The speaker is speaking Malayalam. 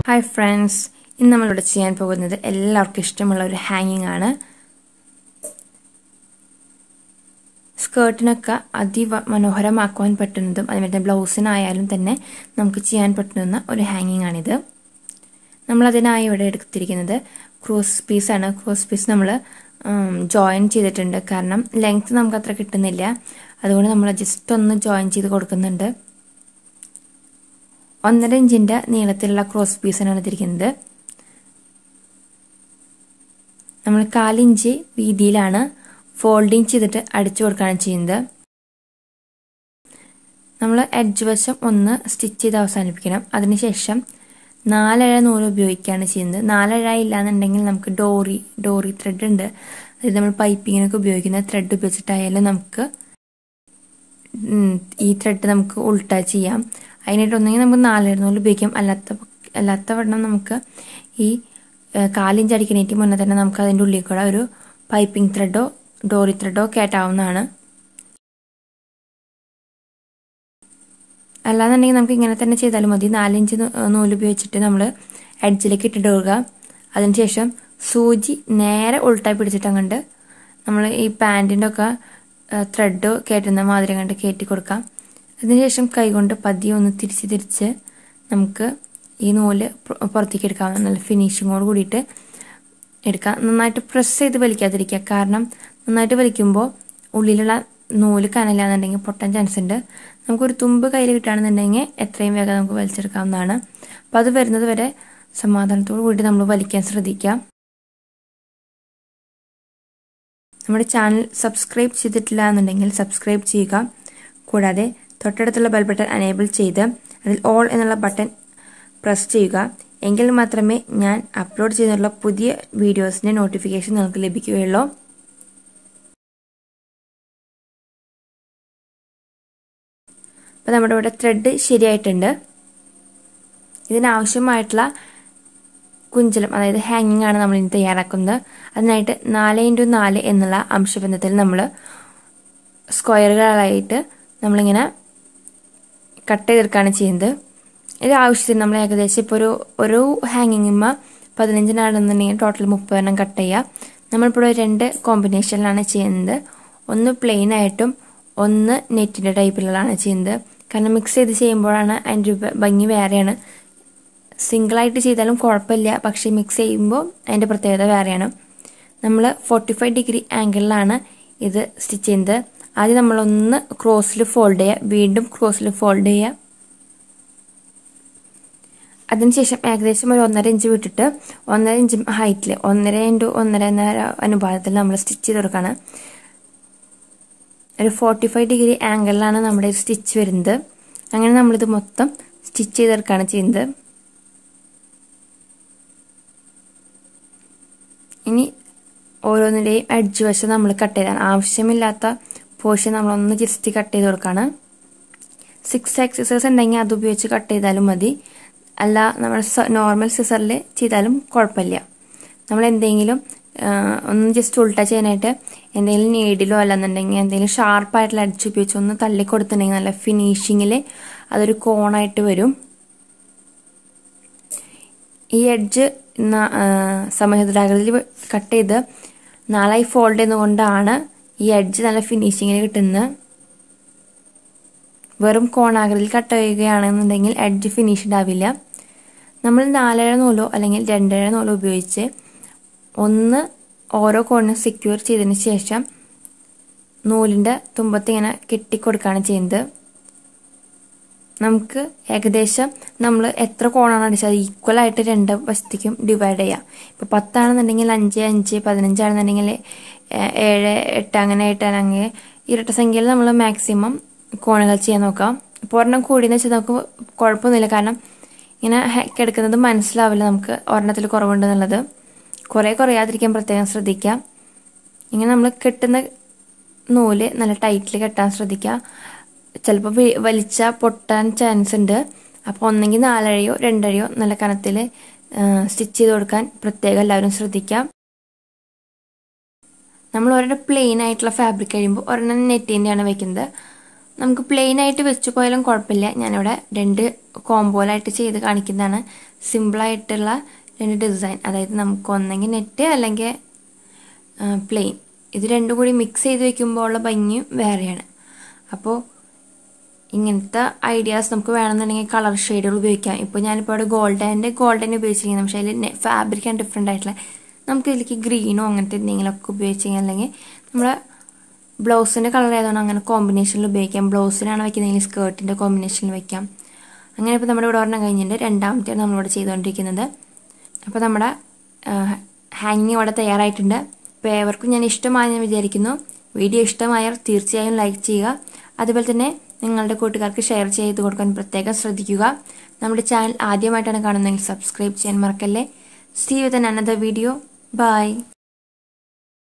Hi friends, ഇന്ന് നമ്മൾ ഇവിടെ ചെയ്യാൻ പോകുന്നത് എല്ലാവർക്കും ഇഷ്ടമുള്ള ഒരു ഹാങ്ങിങ് ആണ്. സ്കർട്ടിനൊക്കെ അതിമനോഹരമാക്കാൻ പറ്റുന്നതും അതുപോലെ ബ്ലൗസിനായാലും തന്നെ നമുക്ക് ചെയ്യാൻ പറ്റുന്ന ഒരു ഹാങ്ങിങ് ആണിത്. നമ്മൾ അതിനായി ഇവിടെ എടുത്തിരിക്കുന്നത് ക്രോസ് പീസ് ആണ്. ക്രോസ് പീസ് നമ്മൾ ജോയിൻ ചെയ്തിട്ടുണ്ട്. കാരണം ലെങ്ത് നമുക്ക് അത്ര കിട്ടുന്നില്ല. അതുകൊണ്ട് നമ്മൾ ജസ്റ്റ് ഒന്ന് ജോയിൻ ചെയ്ത് കൊടുക്കുന്നുണ്ട്. 1.5 ഇഞ്ചിന്റെ നീളത്തിലുള്ള ക്രോസ് പീസാണ് എടുത്തിരിക്കുന്നത്. നമ്മൾ 1/4 ഇഞ്ച് വീതിയിലാണ് ഫോൾഡിങ് ചെയ്തിട്ട് അടിച്ചു കൊടുക്കുകയാണ് ചെയ്യുന്നത്. നമ്മൾ എഡ്ജ് വശം ഒന്ന് സ്റ്റിച്ച് ചെയ്ത് അവസാനിപ്പിക്കണം. അതിനുശേഷം 4 അഴ നൂല് ഉപയോഗിക്കുകയാണ് ചെയ്യുന്നത്. 4 അഴ ഇല്ലാന്നുണ്ടെങ്കിൽ നമുക്ക് ഡോറി ത്രെഡ് ഉണ്ട്. അതായത് നമ്മൾ പൈപ്പിങ്ങിനൊക്കെ ഉപയോഗിക്കുന്ന ത്രെഡ് ഉപയോഗിച്ചിട്ടായാലും നമുക്ക് ഈ ത്രെഡ് നമുക്ക് ഉൾട്ടാ ചെയ്യാം. അതിനായിട്ട് ഒന്നെങ്കിൽ നമുക്ക് 4 അഴ നൂല് ഉപയോഗിക്കാം. അല്ലാത്ത വണ്ണം നമുക്ക് ഈ 1/4 ഇഞ്ച് അടിക്കണേറ്റ് മുന്നേ തന്നെ നമുക്ക് അതിൻ്റെ ഉള്ളിൽ കൂടെ ഒരു പൈപ്പിംഗ് ത്രെഡോ ഡോറി ത്രെഡോ കയറ്റാവുന്നതാണ്. അല്ലാന്നുണ്ടെങ്കിൽ നമുക്ക് ഇങ്ങനെ തന്നെ ചെയ്താലും മതി. 4 ഇഞ്ച് നൂല് ഉപയോഗിച്ചിട്ട് നമ്മൾ എഡ്ജിലേക്ക് ഇട്ടിട്ട് കൊടുക്കുക. അതിനുശേഷം സൂചി നേരെ ഉൾട്ടായി പിടിച്ചിട്ട് അങ്ങോട്ട് നമ്മൾ ഈ പാൻറ്റിൻ്റെ ഒക്കെ ത്രെഡ് കയറ്റുന്ന മാതിരി അങ്ങോട്ട് കയറ്റി കൊടുക്കാം. അതിനുശേഷം കൈകൊണ്ട് പതിയെ ഒന്ന് തിരിച്ച് നമുക്ക് ഈ നൂല് പുറത്തേക്ക് എടുക്കാം. നല്ല ഫിനിഷിങ്ങോട് കൂടിയിട്ട് എടുക്കാം. നന്നായിട്ട് പ്രസ് ചെയ്ത് വലിക്കാതിരിക്കുക. കാരണം നന്നായിട്ട് വലിക്കുമ്പോൾ ഉള്ളിലുള്ള നൂല് കനലാന്നുണ്ടെങ്കിൽ പൊട്ടാൻ ചാൻസ് ഉണ്ട്. നമുക്കൊരു തുമ്പ് കയ്യിൽ കിട്ടുകയാണെന്നുണ്ടെങ്കിൽ എത്രയും വേഗം നമുക്ക് വലിച്ചെടുക്കാവുന്നതാണ്. അപ്പോൾ അത് വരുന്നത് വരെ സമാധാനത്തോടു കൂടി നമ്മൾ വലിക്കാൻ ശ്രദ്ധിക്കാം. നമ്മുടെ ചാനൽ സബ്സ്ക്രൈബ് ചെയ്തിട്ടില്ല എന്നുണ്ടെങ്കിൽ സബ്സ്ക്രൈബ് ചെയ്യുക. കൂടാതെ തൊട്ടടുത്തുള്ള ബെൽ ബട്ടൺ എനേബിൾ ചെയ്ത് അതിൽ ഓൾ എന്നുള്ള ബട്ടൺ പ്രസ് ചെയ്യുക. എങ്കിൽ മാത്രമേ ഞാൻ അപ്ലോഡ് ചെയ്യുന്നുള്ള പുതിയ വീഡിയോസിൻ്റെ നോട്ടിഫിക്കേഷൻ നിങ്ങൾക്ക് ലഭിക്കുകയുള്ളൂ. അപ്പോൾ നമ്മുടെ ഇവിടെ ത്രെഡ് ശരിയായിട്ടുണ്ട്. ഇതിനാവശ്യമായിട്ടുള്ള കുഞ്ചലം അതായത് ഹാങ്ങിങ് ആണ് നമ്മൾ ഇനി തയ്യാറാക്കുന്നത്. അതിനായിട്ട് 4x4 എന്നുള്ള അംശബന്ധത്തിൽ നമ്മൾ സ്ക്വയറുകളായിട്ട് നമ്മളിങ്ങനെ കട്ട് ചെയ്തെടുക്കുകയാണ് ചെയ്യുന്നത്. ഇത് ആവശ്യത്തിന് നമ്മൾ ഏകദേശം ഇപ്പോൾ ഒരു ഹാങ്ങിങ്ങുമ്പോൾ 15 ആണെന്നുണ്ടെങ്കിൽ ടോട്ടൽ 30 കട്ട് ചെയ്യുക. നമ്മളിപ്പോൾ 2 കോമ്പിനേഷനിലാണ് ചെയ്യുന്നത്. ഒന്ന് പ്ലെയിൻ ആയിട്ടും ഒന്ന് നെറ്റിൻ്റെ ടൈപ്പിലുള്ളതാണ് ചെയ്യുന്നത്. കാരണം മിക്സ് ചെയ്ത് ചെയ്യുമ്പോഴാണ് അതിൻ്റെ ഭംഗി വേറെയാണ്. സിംഗിളായിട്ട് ചെയ്താലും കുഴപ്പമില്ല, പക്ഷേ മിക്സ് ചെയ്യുമ്പോൾ അതിൻ്റെ പ്രത്യേകത വേറെയാണ്. നമ്മൾ 45 ഡിഗ്രി ആംഗിളിലാണ് ഇത് സ്റ്റിച്ച് ചെയ്യുന്നത്. ആദ്യം നമ്മളൊന്ന് ക്രോസിൽ ഫോൾഡ് ചെയ്യുക, വീണ്ടും ക്രോസിൽ ഫോൾഡ് ചെയ്യുക. അതിനുശേഷം ഏകദേശം ഒരു 1.5 ഇഞ്ച് വിട്ടിട്ട് 1.5 ഇഞ്ച് ഹൈറ്റിൽ 1.5x1.5 എന്ന അനുപാതത്തിൽ നമ്മൾ സ്റ്റിച്ച് ചെയ്ത് കൊടുക്കുകയാണ്. ഒരു 45 ഡിഗ്രി ആംഗിളിലാണ് നമ്മുടെ സ്റ്റിച്ച് വരുന്നത്. അങ്ങനെ നമ്മളിത് മൊത്തം സ്റ്റിച്ച് ചെയ്തെടുക്കുകയാണ് ചെയ്യുന്നത്. ഇനി ഓരോന്നിൻ്റെയും എഡ്ജ് വശം നമ്മൾ കട്ട് ചെയ്താണ്. ആവശ്യമില്ലാത്ത പോർഷൻ നമ്മളൊന്ന് ജസ്റ്റ് കട്ട് ചെയ്ത് കൊടുക്കുകയാണ്. 6 ആക്സിസേഴ്സ് ഉണ്ടെങ്കിൽ അത് ഉപയോഗിച്ച് കട്ട് ചെയ്താലും മതി. അല്ല നമ്മൾ നോർമൽ സിസറിൽ ചെയ്താലും കുഴപ്പമില്ല. നമ്മൾ എന്തെങ്കിലും ഒന്ന് ജസ്റ്റ് ഉൾട്ട ചെയ്യാനായിട്ട് എന്തെങ്കിലും നീഡിലോ അല്ലെന്നുണ്ടെങ്കിൽ എന്തെങ്കിലും ഷാർപ്പായിട്ടുള്ള എഡ്ജ് ഉപയോഗിച്ച് ഒന്ന് തള്ളി കൊടുത്തിട്ടുണ്ടെങ്കിൽ നല്ല ഫിനിഷിങ്ങിൽ അതൊരു കോണായിട്ട് വരും. ഈ എഡ്ജ് സമചതുരാകൃതിയിൽ കട്ട് ചെയ്ത് 4ആയി ഫോൾഡ് ചെയ്യുന്നതുകൊണ്ടാണ് ഈ എഡ്ജ് നല്ല ഫിനിഷിങ്ങിൽ കിട്ടുന്നത്. വെറും കോണാകൃതിയിൽ കട്ട് ചെയ്യുകയാണെന്നുണ്ടെങ്കിൽ എഡ്ജ് ഫിനിഷ്ഡ് ആവില്ല. നമ്മൾ 4 അഴ നൂലോ അല്ലെങ്കിൽ 2 അഴ നൂലോ ഉപയോഗിച്ച് ഒന്ന് ഓരോ കോണിനും സെക്യൂർ ചെയ്തതിന് ശേഷം നൂലിൻ്റെ തുമ്പത്ത് ഇങ്ങനെ കെട്ടിക്കൊടുക്കുകയാണ് ചെയ്യുന്നത്. നമുക്ക് ഏകദേശം നമ്മൾ എത്ര കോണാണ് അടിച്ചത് ഈക്വലായിട്ട് 2 വശത്തേക്കും ഡിവൈഡ് ചെയ്യാം. ഇപ്പോൾ 10 ആണെന്നുണ്ടെങ്കിൽ 5, 5, 15 ആണെന്നുണ്ടെങ്കിൽ 7, 8 അങ്ങനെ ആയിട്ടാണെങ്കിൽ ഇരട്ട സംഖ്യയിൽ നമ്മൾ മാക്സിമം കോണുകൾ ചെയ്യാൻ നോക്കാം. ഇപ്പോൾ ഒരെണ്ണം കൂടിയെന്ന് വെച്ചാൽ നമുക്ക് കുഴപ്പമൊന്നുമില്ല. കാരണം ഇങ്ങനെ കിടക്കുന്നത് മനസ്സിലാവില്ല നമുക്ക് ഒരെണ്ണത്തിൽ കുറവുണ്ടെന്നുള്ളത്. കുറയാതിരിക്കാൻ പ്രത്യേകം ശ്രദ്ധിക്കാം. ഇങ്ങനെ നമ്മൾ കെട്ടുന്ന നൂല് നല്ല ടൈറ്റിൽ കെട്ടാൻ ശ്രദ്ധിക്കുക. ചിലപ്പോൾ വലിച്ചാൽ പൊട്ടാൻ ചാൻസ് ഉണ്ട്. അപ്പോൾ ഒന്നെങ്കിൽ 4 അഴയോ 2 അഴയോ നല്ല കനത്തിൽ സ്റ്റിച്ച് ചെയ്ത് കൊടുക്കാൻ പ്രത്യേകം എല്ലാവരും ശ്രദ്ധിക്കാം. നമ്മൾ ഒരെണ്ണം പ്ലെയിൻ ആയിട്ടുള്ള ഫാബ്രിക് കഴിയുമ്പോൾ ഒരെണ്ണം നെറ്റിൻ്റെയാണ് വെക്കുന്നത്. നമുക്ക് പ്ലെയിൻ ആയിട്ട് വെച്ച് പോയാലും കുഴപ്പമില്ല. ഞാനിവിടെ 2 കോംബോയിലായിട്ട് ചെയ്ത് കാണിക്കുന്നതാണ്. സിമ്പിളായിട്ടുള്ള 2 ഡിസൈൻ. അതായത് നമുക്ക് ഒന്നെങ്കിൽ നെറ്റ് അല്ലെങ്കിൽ പ്ലെയിൻ. ഇത് രണ്ടും കൂടി മിക്സ് ചെയ്ത് വെക്കുമ്പോൾ ഉള്ള ഭംഗിയും വേറെയാണ്. അപ്പോൾ ഇങ്ങനത്തെ ഐഡിയാസ് നമുക്ക് വേണമെന്നുണ്ടെങ്കിൽ കളർ ഷെയ്ഡുകൾ ഉപയോഗിക്കാം. ഇപ്പോൾ ഞാനിപ്പോൾ ഇവിടെ ഗോൾഡൻ ഉപയോഗിച്ചിരിക്കുന്നത്. പക്ഷേ അതിൽ ഫാബ്രിക്കാണ് ഡിഫറെൻ്റ് ആയിട്ടുള്ള. നമുക്ക് ഇതിലേക്ക് ഗ്രീനോ അങ്ങനത്തെ എന്തെങ്കിലുമൊക്കെ ഉപയോഗിച്ച് കഴിഞ്ഞാൽ, അല്ലെങ്കിൽ നമ്മുടെ ബ്ലൗസിൻ്റെ കളർ ഏതാണ് അങ്ങനെ കോമ്പിനേഷനിൽ ഉപയോഗിക്കാം. ബ്ലൗസിനാണ് വയ്ക്കുന്നതെങ്കിൽ സ്കേർട്ടിൻ്റെ കോമ്പിനേഷനിൽ വയ്ക്കാം. അങ്ങനെ ഇപ്പോൾ നമ്മുടെ ഇവിടെ ഒരെണ്ണം കഴിഞ്ഞിട്ടുണ്ട്. രണ്ടാമത്തെയാണ് നമ്മളിവിടെ ചെയ്തുകൊണ്ടിരിക്കുന്നത്. അപ്പോൾ നമ്മുടെ ഹാങ്ങിങ് ഇവിടെ തയ്യാറായിട്ടുണ്ട്. അപ്പോൾ ഏവർക്കും ഞാൻ ഇഷ്ടമായെന്ന് വിചാരിക്കുന്നു. വീഡിയോ ഇഷ്ടമായാൽ തീർച്ചയായും ലൈക്ക് ചെയ്യുക. അതുപോലെ തന്നെ നിങ്ങളുടെ കൂട്ടുകാർക്ക് ഷെയർ ചെയ്ത് കൊടുക്കാൻ പ്രത്യേകം ശ്രദ്ധിക്കുക. നമ്മുടെ ചാനൽ ആദ്യമായിട്ടാണ് കാണുന്നതെങ്കിൽ സബ്സ്ക്രൈബ് ചെയ്യാൻ മറക്കല്ലേ. See you with another video. Bye.